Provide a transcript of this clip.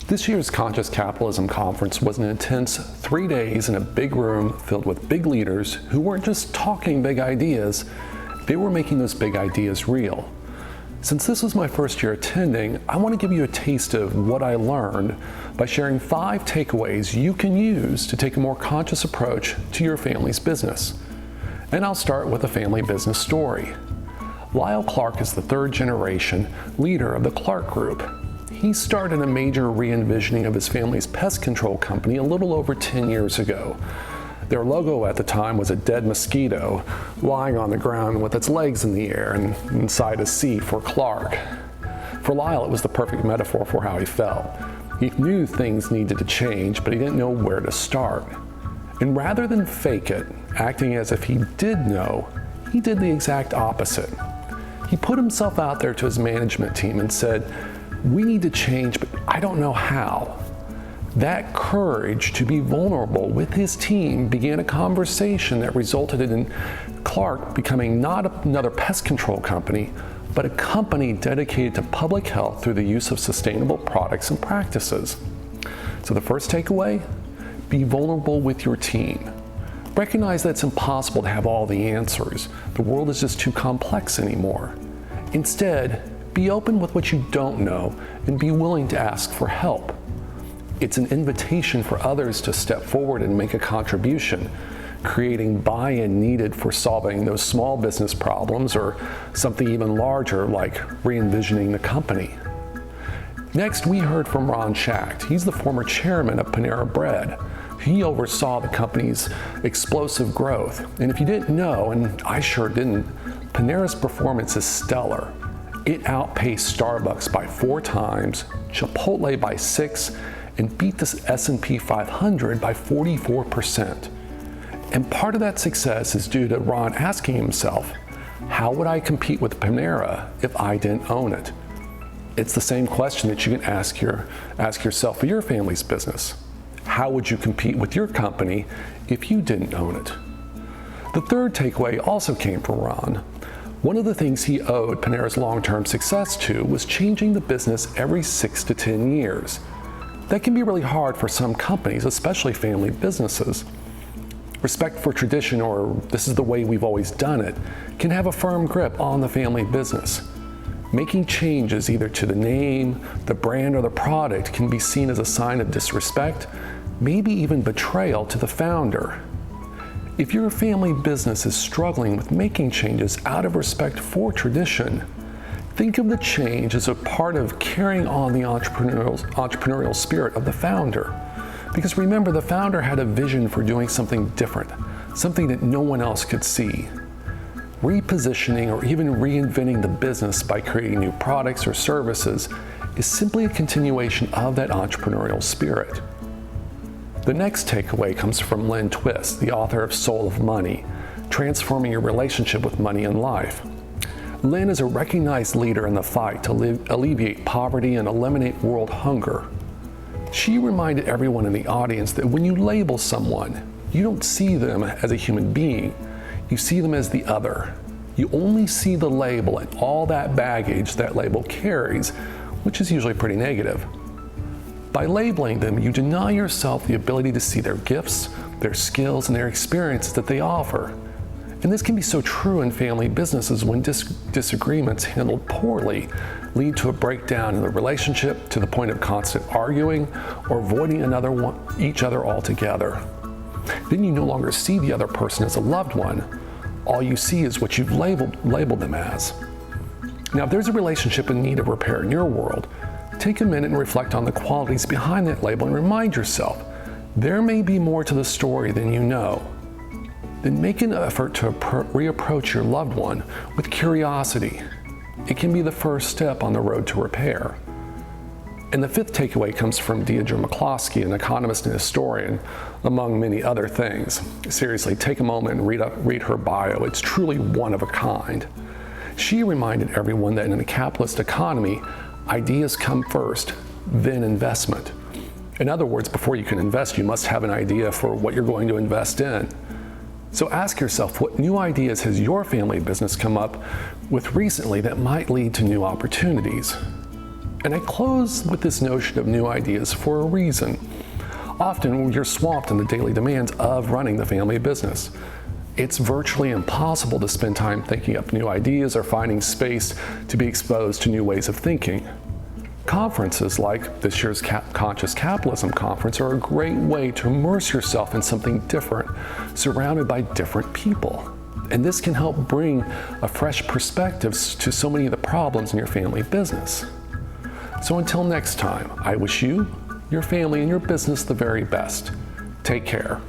This year's Conscious Capitalism conference was an intense 3 days in a big room filled with big leaders who weren't just talking big ideas, they were making those big ideas real. Since this was my first year attending, I want to give you a taste of what I learned by sharing 5 takeaways you can use to take a more conscious approach to your family's business. And I'll start with a family business story. Lyle Clark is the 3rd generation leader of the Clark Group. He started a major re-envisioning of his family's pest control company a little over 10 years ago. Their logo at the time was a dead mosquito lying on the ground with its legs in the air and inside a C for Clark. For Lyle, it was the perfect metaphor for how he felt. He knew things needed to change, but he didn't know where to start. And rather than fake it, acting as if he did know, he did the exact opposite. He put himself out there to his management team and said, "We need to change, but I don't know how." That courage to be vulnerable with his team began a conversation that resulted in Clark becoming not another pest control company, but a company dedicated to public health through the use of sustainable products and practices. So the first takeaway, be vulnerable with your team. Recognize that it's impossible to have all the answers. The world is just too complex anymore. Instead, be open with what you don't know and be willing to ask for help. It's an invitation for others to step forward and make a contribution, creating buy-in needed for solving those small business problems or something even larger like re-envisioning the company. Next, we heard from Ron Shaich. He's the former chairman of Panera Bread. He oversaw the company's explosive growth. And if you didn't know, and I sure didn't, Panera's performance is stellar. It outpaced Starbucks by 4 times, Chipotle by 6, and beat the S&P 500 by 44%. And part of that success is due to Ron asking himself, how would I compete with Panera if I didn't own it? It's the same question that you can ask yourself for your family's business. How would you compete with your company if you didn't own it? The third takeaway also came from Ron. One of the things he owed Panera's long-term success to was changing the business every 6 to 10 years. That can be really hard for some companies, especially family businesses. Respect for tradition, or this is the way we've always done it, can have a firm grip on the family business. Making changes either to the name, the brand, or the product can be seen as a sign of disrespect, maybe even betrayal to the founder. If your family business is struggling with making changes out of respect for tradition, think of the change as a part of carrying on the entrepreneurial spirit of the founder. Because remember, the founder had a vision for doing something different, something that no one else could see. Repositioning or even reinventing the business by creating new products or services is simply a continuation of that entrepreneurial spirit. The next takeaway comes from Lynn Twist, the author of Soul of Money, Transforming Your Relationship with Money and Life. Lynn is a recognized leader in the fight to alleviate poverty and eliminate world hunger. She reminded everyone in the audience that when you label someone, you don't see them as a human being, you see them as the other. You only see the label and all that baggage that label carries, which is usually pretty negative. By labeling them, you deny yourself the ability to see their gifts, their skills, and their experiences that they offer. And this can be so true in family businesses when disagreements handled poorly lead to a breakdown in the relationship to the point of constant arguing or avoiding each other altogether. Then you no longer see the other person as a loved one. All you see is what you've labeled them as. Now, if there's a relationship in need of repair in your world, take a minute and reflect on the qualities behind that label and remind yourself, there may be more to the story than you know. Then make an effort to reapproach your loved one with curiosity. It can be the first step on the road to repair. And the 5th takeaway comes from Deirdre McCloskey, an economist and historian, among many other things. Seriously, take a moment and read her bio. It's truly one of a kind. She reminded everyone that in a capitalist economy, ideas come first, then investment. In other words, before you can invest, you must have an idea for what you're going to invest in. So ask yourself, what new ideas has your family business come up with recently that might lead to new opportunities? And I close with this notion of new ideas for a reason. Often you're swamped in the daily demands of running the family business. It's virtually impossible to spend time thinking up new ideas or finding space to be exposed to new ways of thinking. Conferences like this year's Conscious Capitalism conference are a great way to immerse yourself in something different, surrounded by different people. And this can help bring a fresh perspective to so many of the problems in your family business. So until next time, I wish you, your family, and your business the very best. Take care.